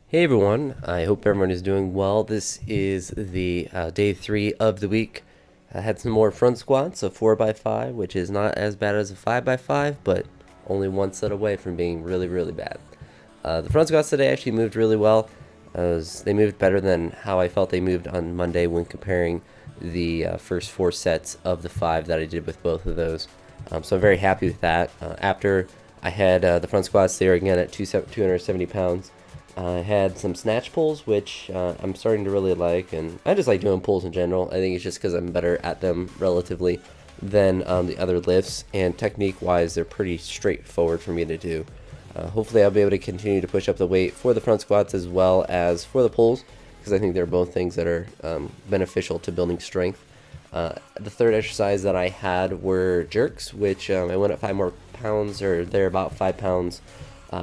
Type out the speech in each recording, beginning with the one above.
Hey everyone, I hope everyone is doing well. This is the day 3 of the week. I had some more front squats, a 4x5, which is not as bad as a 5x5, but only one set away from being really, really bad. The front squats today actually moved really well. They moved better than how I felt they moved on Monday when comparing the first 4 sets of the 5 that I did with both of those. So I'm very happy with that. After I had the front squats, they were again at 270 pounds. I had some snatch pulls, which I'm starting to really like, and I just like doing pulls in general. I think it's just because I'm better at them relatively than the other lifts, and technique-wise, they're pretty straightforward for me to do. Hopefully, I'll be able to continue to push up the weight for the front squats as well as for the pulls, because I think they're both things that are beneficial to building strength. The third exercise that I had were jerks, which I went up 5 more pounds, or they're about 5 pounds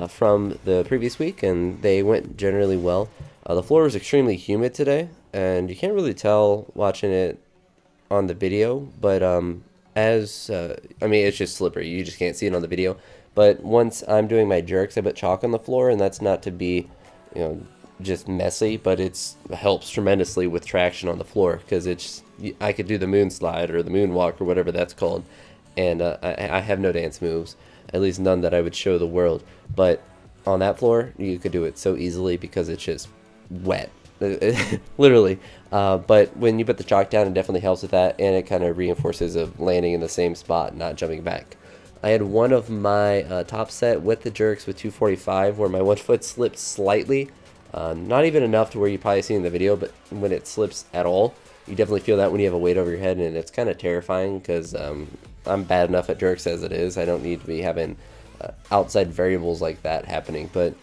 from the previous week, and they went generally well. The floor was extremely humid today, and you can't really tell watching it on the video, but I mean, it's just slippery. You just can't see it on the video. But once I'm doing my jerks, I put chalk on the floor, and that's not to be, you know, just messy, but it helps tremendously with traction on the floor because I could do the moon slide or the moonwalk or whatever that's called, and I have no dance moves, at least none that I would show the world. But on that floor, you could do it so easily because it's just wet, literally. But when you put the chalk down, it definitely helps with that, and it kind of reinforces of landing in the same spot, not jumping back. I had one of my top set with the jerks with 245 where my one foot slipped slightly. Not even enough to where you probably see in the video, but when it slips at all, you definitely feel that when you have a weight over your head, and it's kind of terrifying because I'm bad enough at jerks as it is. I don't need to be having outside variables like that happening, but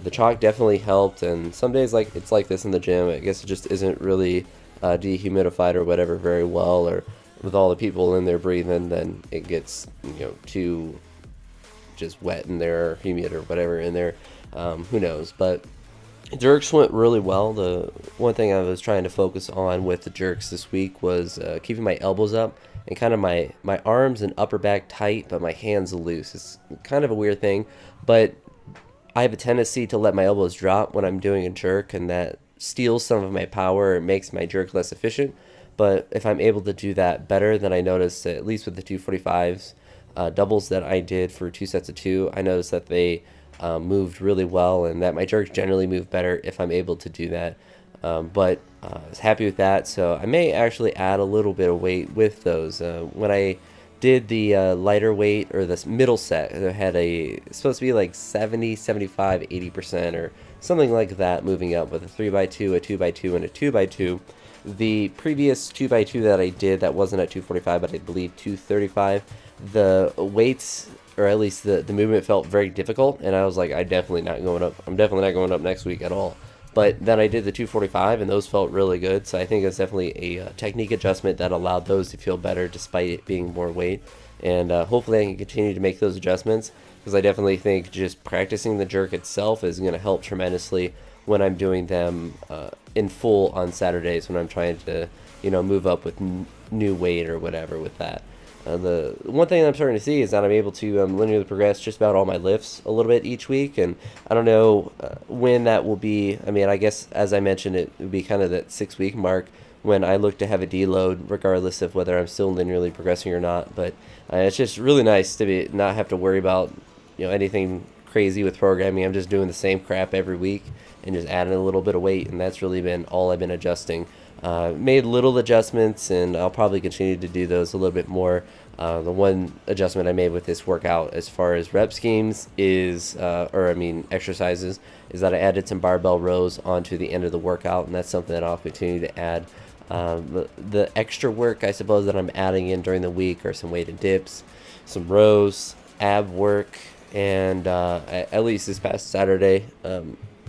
the chalk definitely helped, and some days it's like this in the gym. I guess it just isn't really dehumidified or whatever very well, or with all the people in there breathing, then it gets too just wet in there or humid or whatever in there. Who knows? But jerks went really well. The one thing I was trying to focus on with the jerks this week was keeping my elbows up and kind of my arms and upper back tight, but my hands loose. It's kind of a weird thing, but I have a tendency to let my elbows drop when I'm doing a jerk, and that steals some of my power and makes my jerk less efficient. But if I'm able to do that better, then I noticed, at least with the 245s, doubles that I did for 2 sets of 2, I noticed that they moved really well, and that my jerks generally move better if I'm able to do that. But I was happy with that, so I may actually add a little bit of weight with those. When I did the lighter weight, or this middle set, it had it's supposed to be like 70, 75, 80% or something like that moving up with a 3x2, a 2x2, and a 2x2. The previous 2x2 that I did that wasn't at 245, but I believe 235, the weights, or at least the movement, felt very difficult, and I was like, I'm definitely not going up next week at all. But then I did the 245, and those felt really good, so I think it's definitely a technique adjustment that allowed those to feel better despite it being more weight. And hopefully I can continue to make those adjustments, because I definitely think just practicing the jerk itself is going to help tremendously when I'm doing them in full on Saturdays, when I'm trying to move up with new weight or whatever with that. The one thing I'm starting to see is that I'm able to linearly progress just about all my lifts a little bit each week, and I don't know when that will be. I mean, I guess, as I mentioned, it would be kind of that 6-week mark when I look to have a deload, regardless of whether I'm still linearly progressing or not. But it's just really nice to not have to worry about anything crazy with programming. I'm just doing the same crap every week and just adding a little bit of weight, and that's really been all I've been adjusting. Made little adjustments, and I'll probably continue to do those a little bit more. The one adjustment I made with this workout as far as rep schemes is, exercises, is that I added some barbell rows onto the end of the workout, and that's something that I'll continue to add. The extra work, I suppose, that I'm adding in during the week are some weighted dips, some rows, ab work, and at least this past Saturday,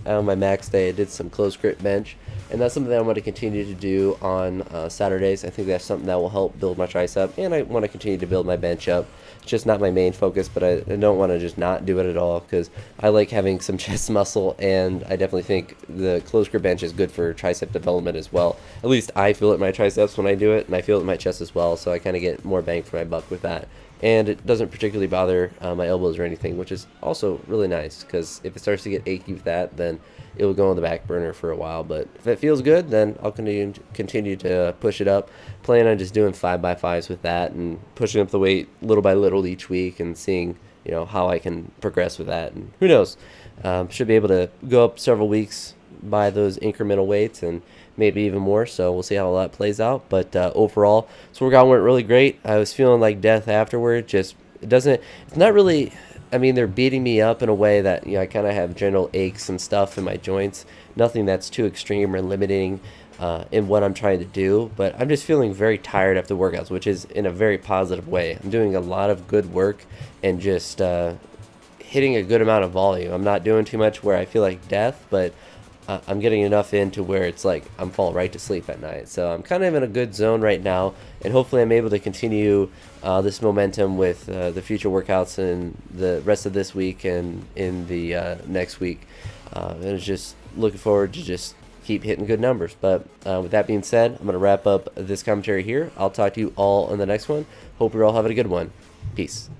on my max day, I did some close grip bench, and that's something that I want to continue to do on Saturdays. I think that's something that will help build my tricep, and I want to continue to build my bench up. It's just not my main focus, but I don't want to just not do it at all, because I like having some chest muscle, and I definitely think the close grip bench is good for tricep development as well. At least I feel it in my triceps when I do it, and I feel it in my chest as well, so I kind of get more bang for my buck with that. and it doesn't particularly bother my elbows or anything, which is also really nice, because if it starts to get achy with that, then it will go on the back burner for a while. But if it feels good, then I'll continue to push it up. Plan on just doing 5x5s with that and pushing up the weight little by little each week and seeing how I can progress with that. And who knows, should be able to go up several weeks by those incremental weights and maybe even more. So we'll see how all that plays out. But overall, this workout went really great. I was feeling like death afterward. It's not really, I mean, they're beating me up in a way that, I kind of have general aches and stuff in my joints. Nothing that's too extreme or limiting in what I'm trying to do. But I'm just feeling very tired after workouts, which is in a very positive way. I'm doing a lot of good work and just hitting a good amount of volume. I'm not doing too much where I feel like death, but I'm getting enough in to where it's like I'm falling right to sleep at night. So I'm kind of in a good zone right now, and hopefully I'm able to continue this momentum with the future workouts and the rest of this week and in the next week. And it's just looking forward to just keep hitting good numbers. But with that being said, I'm going to wrap up this commentary here. I'll talk to you all in the next one. Hope you're all having a good one. Peace.